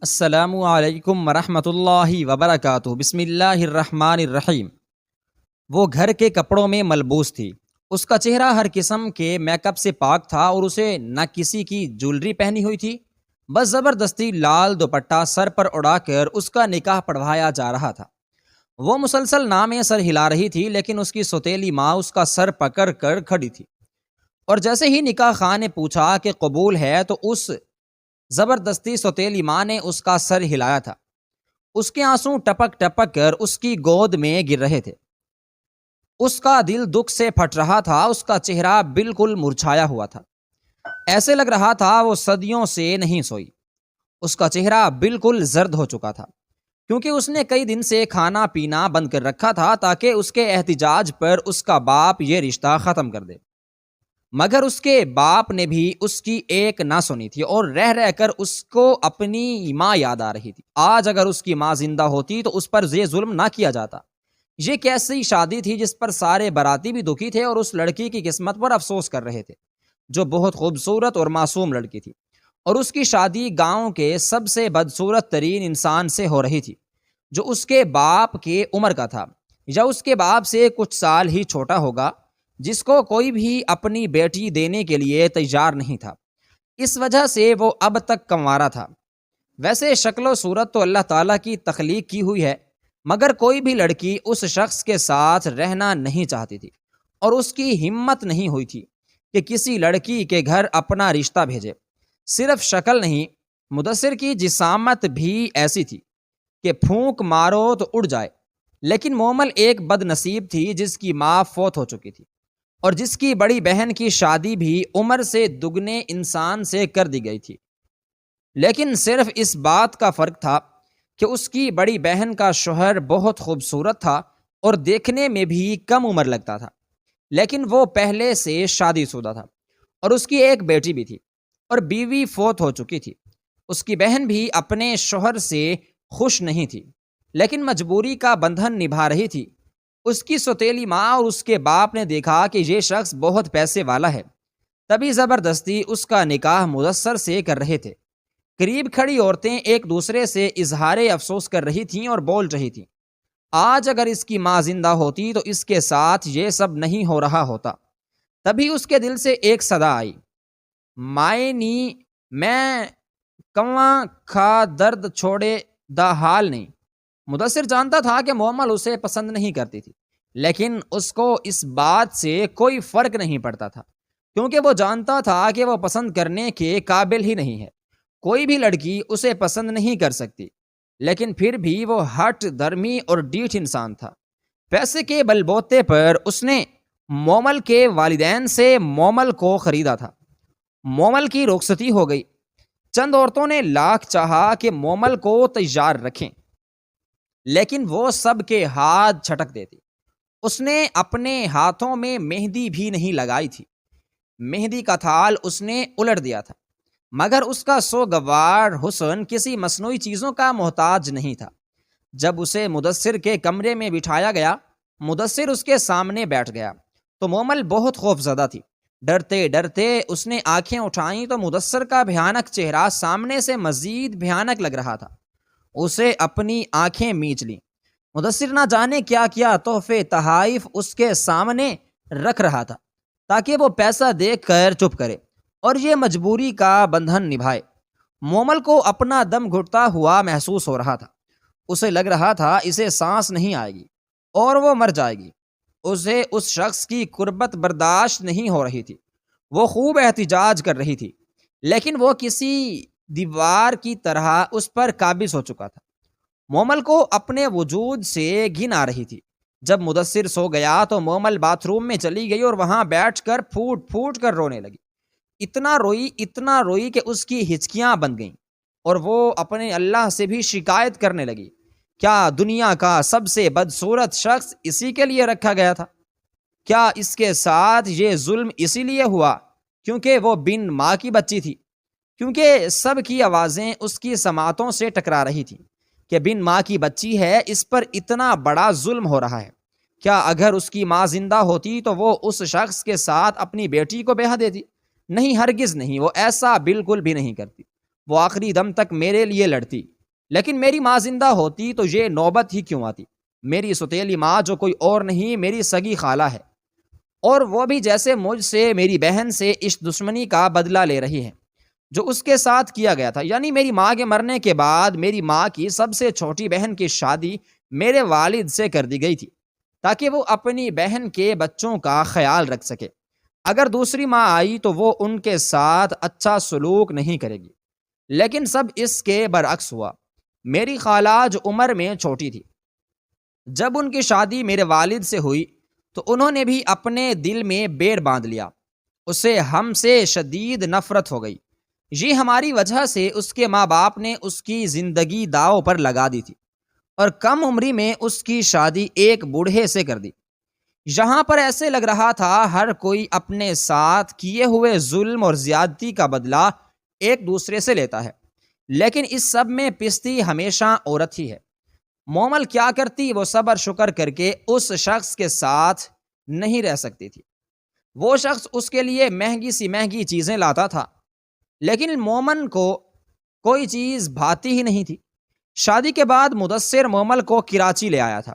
السلام علیکم ورحمۃ اللہ وبرکاتہ۔ بسم اللہ الرحمن الرحیم۔ وہ گھر کے کپڑوں میں ملبوس تھی۔ اس کا چہرہ ہر قسم کے میک اپ سے پاک تھا اور اسے نہ کسی کی جولری پہنی ہوئی تھی، بس زبردستی لال دوپٹہ سر پر اڑا کر اس کا نکاح پڑھوایا جا رہا تھا۔ وہ مسلسل نامے سر ہلا رہی تھی، لیکن اس کی سوتیلی ماں اس کا سر پکڑ کر کھڑی تھی، اور جیسے ہی نکاح خان نے پوچھا کہ قبول ہے تو اس زبردستی سوتیلی ماں نے اس کا سر ہلایا تھا۔ اس کے آنسو ٹپک ٹپک کر اس کی گود میں گر رہے تھے۔ اس کا دل دکھ سے پھٹ رہا تھا، اس کا چہرہ بالکل مرجھایا ہوا تھا، ایسے لگ رہا تھا وہ صدیوں سے نہیں سوئی۔ اس کا چہرہ بالکل زرد ہو چکا تھا، کیونکہ اس نے کئی دن سے کھانا پینا بند کر رکھا تھا تاکہ اس کے احتجاج پر اس کا باپ یہ رشتہ ختم کر دے، مگر اس کے باپ نے بھی اس کی ایک نہ سنی تھی، اور رہ رہ کر اس کو اپنی ماں یاد آ رہی تھی۔ آج اگر اس کی ماں زندہ ہوتی تو اس پر یہ ظلم نہ کیا جاتا۔ یہ کیسی شادی تھی جس پر سارے باراتی بھی دکھی تھے اور اس لڑکی کی قسمت پر افسوس کر رہے تھے، جو بہت خوبصورت اور معصوم لڑکی تھی، اور اس کی شادی گاؤں کے سب سے بدصورت ترین انسان سے ہو رہی تھی، جو اس کے باپ کے عمر کا تھا یا اس کے باپ سے کچھ سال ہی چھوٹا ہوگا، جس کو کوئی بھی اپنی بیٹی دینے کے لیے تیار نہیں تھا۔ اس وجہ سے وہ اب تک کنوارا تھا۔ ویسے شکل و صورت تو اللہ تعالیٰ کی تخلیق کی ہوئی ہے، مگر کوئی بھی لڑکی اس شخص کے ساتھ رہنا نہیں چاہتی تھی، اور اس کی ہمت نہیں ہوئی تھی کہ کسی لڑکی کے گھر اپنا رشتہ بھیجے۔ صرف شکل نہیں، مدثر کی جسامت بھی ایسی تھی کہ پھونک مارو تو اڑ جائے، لیکن مومل ایک بد نصیب تھی جس کی ماں فوت ہو چکی تھی، اور جس کی بڑی بہن کی شادی بھی عمر سے دگنے انسان سے کر دی گئی تھی۔ لیکن صرف اس بات کا فرق تھا کہ اس کی بڑی بہن کا شوہر بہت خوبصورت تھا اور دیکھنے میں بھی کم عمر لگتا تھا، لیکن وہ پہلے سے شادی شدہ تھا، اور اس کی ایک بیٹی بھی تھی، اور بیوی فوت ہو چکی تھی۔ اس کی بہن بھی اپنے شوہر سے خوش نہیں تھی، لیکن مجبوری کا بندھن نبھا رہی تھی۔ اس کی سوتیلی ماں اور اس کے باپ نے دیکھا کہ یہ شخص بہت پیسے والا ہے، تبھی زبردستی اس کا نکاح مدثر سے کر رہے تھے۔ قریب کھڑی عورتیں ایک دوسرے سے اظہار افسوس کر رہی تھیں اور بول رہی تھیں، آج اگر اس کی ماں زندہ ہوتی تو اس کے ساتھ یہ سب نہیں ہو رہا ہوتا۔ تبھی اس کے دل سے ایک صدا آئی، مائے نی میں کواں کھا درد چھوڑے دا حال نہیں۔ مدثر جانتا تھا کہ مومل اسے پسند نہیں کرتی تھی، لیکن اس کو اس بات سے کوئی فرق نہیں پڑتا تھا، کیونکہ وہ جانتا تھا کہ وہ پسند کرنے کے قابل ہی نہیں ہے۔ کوئی بھی لڑکی اسے پسند نہیں کر سکتی، لیکن پھر بھی وہ ہٹ درمی اور ڈیٹھ انسان تھا۔ پیسے کے بل بوتے پر اس نے مومل کے والدین سے مومل کو خریدا تھا۔ مومل کی رخصتی ہو گئی۔ چند عورتوں نے لاکھ چاہا کہ مومل کو تیار رکھیں، لیکن وہ سب کے ہاتھ جھٹک دیتی۔ اس نے اپنے ہاتھوں میں مہندی بھی نہیں لگائی تھی، مہندی کا تھال اس نے الٹ دیا تھا، مگر اس کا سوگوار حسن کسی مصنوعی چیزوں کا محتاج نہیں تھا۔ جب اسے مدثر کے کمرے میں بٹھایا گیا، مدثر اس کے سامنے بیٹھ گیا تو مومل بہت خوف زدہ تھی۔ ڈرتے ڈرتے اس نے آنکھیں اٹھائیں تو مدثر کا بھیانک چہرہ سامنے سے مزید بھیانک لگ رہا تھا۔ اسے اپنی آنکھیں میچ لیں۔ مدثر نہ جانے کیا کیا تحفے تحائف اس کے سامنے رکھ رہا تھا تاکہ وہ پیسہ دیکھ کر چپ کرے اور یہ مجبوری کا بندھن نبھائے۔ مومل کو اپنا دم گھٹتا ہوا محسوس ہو رہا تھا۔ اسے لگ رہا تھا اسے سانس نہیں آئے گی اور وہ مر جائے گی۔ اسے اس شخص کی قربت برداشت نہیں ہو رہی تھی۔ وہ خوب احتجاج کر رہی تھی، لیکن وہ کسی دیوار کی طرح اس پر قابض ہو چکا تھا۔ مومل کو اپنے وجود سے گھن آ رہی تھی۔ جب مدثر سو گیا تو مومل باتھ روم میں چلی گئی اور وہاں بیٹھ کر پھوٹ پھوٹ کر رونے لگی۔ اتنا روئی کہ اس کی ہچکیاں بند گئیں، اور وہ اپنے اللہ سے بھی شکایت کرنے لگی، کیا دنیا کا سب سے بدصورت شخص اسی کے لیے رکھا گیا تھا؟ کیا اس کے ساتھ یہ ظلم اسی لیے ہوا کیونکہ وہ بن ماں کی بچی تھی؟ کیونکہ سب کی آوازیں اس کی سماعتوں سے ٹکرا رہی تھیں کہ بن ماں کی بچی ہے، اس پر اتنا بڑا ظلم ہو رہا ہے۔ کیا اگر اس کی ماں زندہ ہوتی تو وہ اس شخص کے ساتھ اپنی بیٹی کو بیاہ دیتی؟ نہیں، ہرگز نہیں، وہ ایسا بالکل بھی نہیں کرتی۔ وہ آخری دم تک میرے لیے لڑتی، لیکن میری ماں زندہ ہوتی تو یہ نوبت ہی کیوں آتی۔ میری سوتیلی ماں جو کوئی اور نہیں میری سگی خالہ ہے، اور وہ بھی جیسے مجھ سے میری بہن سے اس دشمنی کا بدلہ لے رہی ہے جو اس کے ساتھ کیا گیا تھا۔ یعنی میری ماں کے مرنے کے بعد میری ماں کی سب سے چھوٹی بہن کی شادی میرے والد سے کر دی گئی تھی تاکہ وہ اپنی بہن کے بچوں کا خیال رکھ سکے۔ اگر دوسری ماں آئی تو وہ ان کے ساتھ اچھا سلوک نہیں کرے گی، لیکن سب اس کے برعکس ہوا۔ میری خالہ جو عمر میں چھوٹی تھی، جب ان کی شادی میرے والد سے ہوئی تو انہوں نے بھی اپنے دل میں بیر باندھ لیا، اسے ہم سے شدید نفرت ہو گئی۔ یہ ہماری وجہ سے اس کے ماں باپ نے اس کی زندگی داؤ پر لگا دی تھی اور کم عمری میں اس کی شادی ایک بوڑھے سے کر دی۔ یہاں پر ایسے لگ رہا تھا ہر کوئی اپنے ساتھ کیے ہوئے ظلم اور زیادتی کا بدلہ ایک دوسرے سے لیتا ہے، لیکن اس سب میں پستی ہمیشہ عورت ہی ہے۔ مومل کیا کرتی؟ وہ صبر شکر کر کے اس شخص کے ساتھ نہیں رہ سکتی تھی۔ وہ شخص اس کے لیے مہنگی سی مہنگی چیزیں لاتا تھا، لیکن مومن کو کوئی چیز بھاتی ہی نہیں تھی۔ شادی کے بعد مدثر مومل کو کراچی لے آیا تھا۔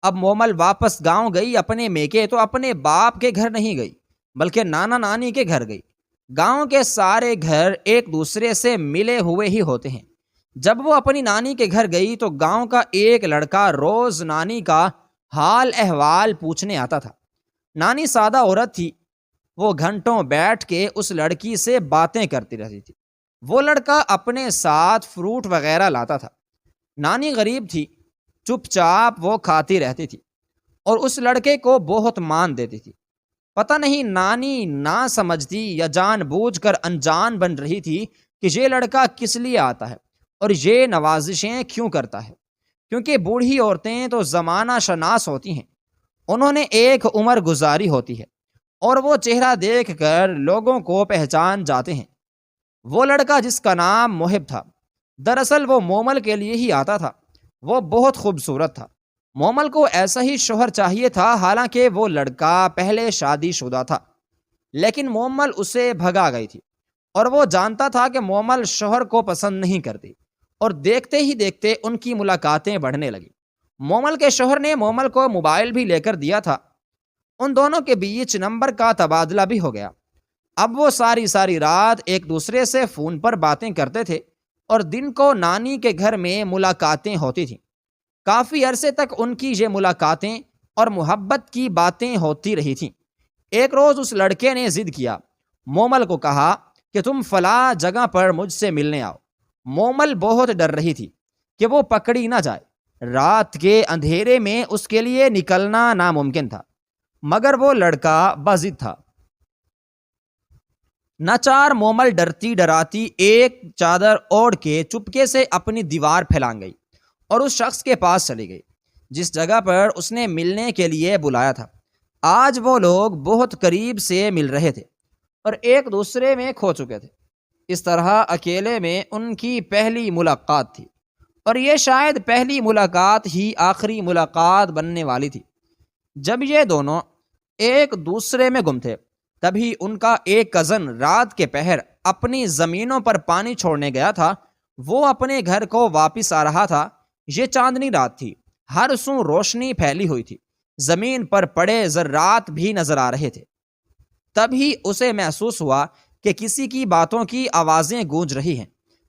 اب مومل واپس گاؤں گئی اپنے میکے تو اپنے باپ کے گھر نہیں گئی بلکہ نانا نانی کے گھر گئی۔ گاؤں کے سارے گھر ایک دوسرے سے ملے ہوئے ہی ہوتے ہیں۔ جب وہ اپنی نانی کے گھر گئی تو گاؤں کا ایک لڑکا روز نانی کا حال احوال پوچھنے آتا تھا۔ نانی سادہ عورت تھی، وہ گھنٹوں بیٹھ کے اس لڑکی سے باتیں کرتی رہتی تھی۔ وہ لڑکا اپنے ساتھ فروٹ وغیرہ لاتا تھا۔ نانی غریب تھی، چپ چاپ وہ کھاتی رہتی تھی اور اس لڑکے کو بہت مان دیتی تھی۔ پتہ نہیں نانی نہ سمجھتی یا جان بوجھ کر انجان بن رہی تھی کہ یہ لڑکا کس لیے آتا ہے اور یہ نوازشیں کیوں کرتا ہے، کیونکہ بوڑھی عورتیں تو زمانہ شناس ہوتی ہیں، انہوں نے ایک عمر گزاری ہوتی ہے اور وہ چہرہ دیکھ کر لوگوں کو پہچان جاتے ہیں۔ وہ لڑکا جس کا نام محب تھا، دراصل وہ مومل کے لیے ہی آتا تھا۔ وہ بہت خوبصورت تھا۔ مومل کو ایسا ہی شوہر چاہیے تھا، حالانکہ وہ لڑکا پہلے شادی شدہ تھا، لیکن مومل اسے بھگا گئی تھی اور وہ جانتا تھا کہ مومل شوہر کو پسند نہیں کرتی، اور دیکھتے ہی دیکھتے ان کی ملاقاتیں بڑھنے لگی۔ مومل کے شوہر نے مومل کو موبائل بھی لے کر دیا تھا، ان دونوں کے بیچ نمبر کا تبادلہ بھی ہو گیا۔ اب وہ ساری رات ایک دوسرے سے فون پر باتیں کرتے تھے اور دن کو نانی کے گھر میں ملاقاتیں ہوتی تھیں۔ کافی عرصے تک ان کی یہ ملاقاتیں اور محبت کی باتیں ہوتی رہی تھیں۔ ایک روز اس لڑکے نے ضد کیا، مومل کو کہا کہ تم فلاں جگہ پر مجھ سے ملنے آؤ۔ مومل بہت ڈر رہی تھی کہ وہ پکڑی نہ جائے۔ رات کے اندھیرے میں اس کے لیے نکلنا ناممکن تھا، مگر وہ لڑکا بضد تھا۔ ناچار مومل ڈرتی ڈراتی ایک چادر اوڑھ کے چپکے سے اپنی دیوار پھیلانگ گئی اور اس شخص کے پاس چلی گئی جس جگہ پر اس نے ملنے کے لیے بلایا تھا۔ آج وہ لوگ بہت قریب سے مل رہے تھے اور ایک دوسرے میں کھو چکے تھے۔ اس طرح اکیلے میں ان کی پہلی ملاقات تھی، اور یہ شاید پہلی ملاقات ہی آخری ملاقات بننے والی تھی۔ جب یہ دونوں ایک دوسرے میں گم تھے، تبھی ان کا ایک کزن رات کے پہر اپنی زمینوں پر پانی چھوڑنے گیا تھا۔ وہ اپنے گھر کو واپس آ رہا تھا۔ یہ چاندنی رات تھی، ہر سو روشنی پھیلی ہوئی تھی، زمین پر پڑے ذرات بھی نظر آ رہے تھے۔ تبھی اسے محسوس ہوا کہ کسی کی باتوں کی آوازیں گونج رہی ہیں،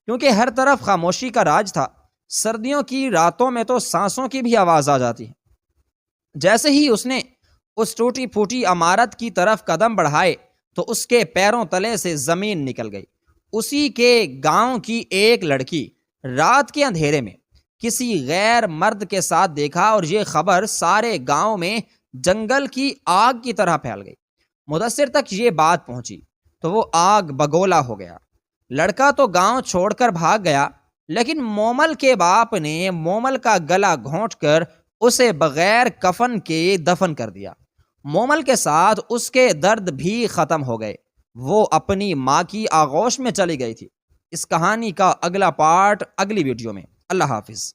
کیونکہ ہر طرف خاموشی کا راج تھا۔ سردیوں کی راتوں میں تو سانسوں کی بھی آواز آ جاتی ہے۔ جیسے ہی اس نے اس ٹوٹی پھوٹی عمارت کی طرف قدم بڑھائے تو اس کے پیروں تلے سے زمین نکل گئی۔ اسی کے گاؤں کی ایک لڑکی رات کے اندھیرے میں کسی غیر مرد کے ساتھ دیکھا، اور یہ خبر سارے گاؤں میں جنگل کی آگ کی طرح پھیل گئی۔ مدثر تک یہ بات پہنچی تو وہ آگ بگولا ہو گیا۔ لڑکا تو گاؤں چھوڑ کر بھاگ گیا، لیکن مومل کے باپ نے مومل کا گلا گھونٹ کر اسے بغیر کفن کے دفن کر دیا۔ مومل کے ساتھ اس کے درد بھی ختم ہو گئے۔ وہ اپنی ماں کی آغوش میں چلی گئی تھی۔ اس کہانی کا اگلا پارٹ اگلی ویڈیو میں۔ اللہ حافظ۔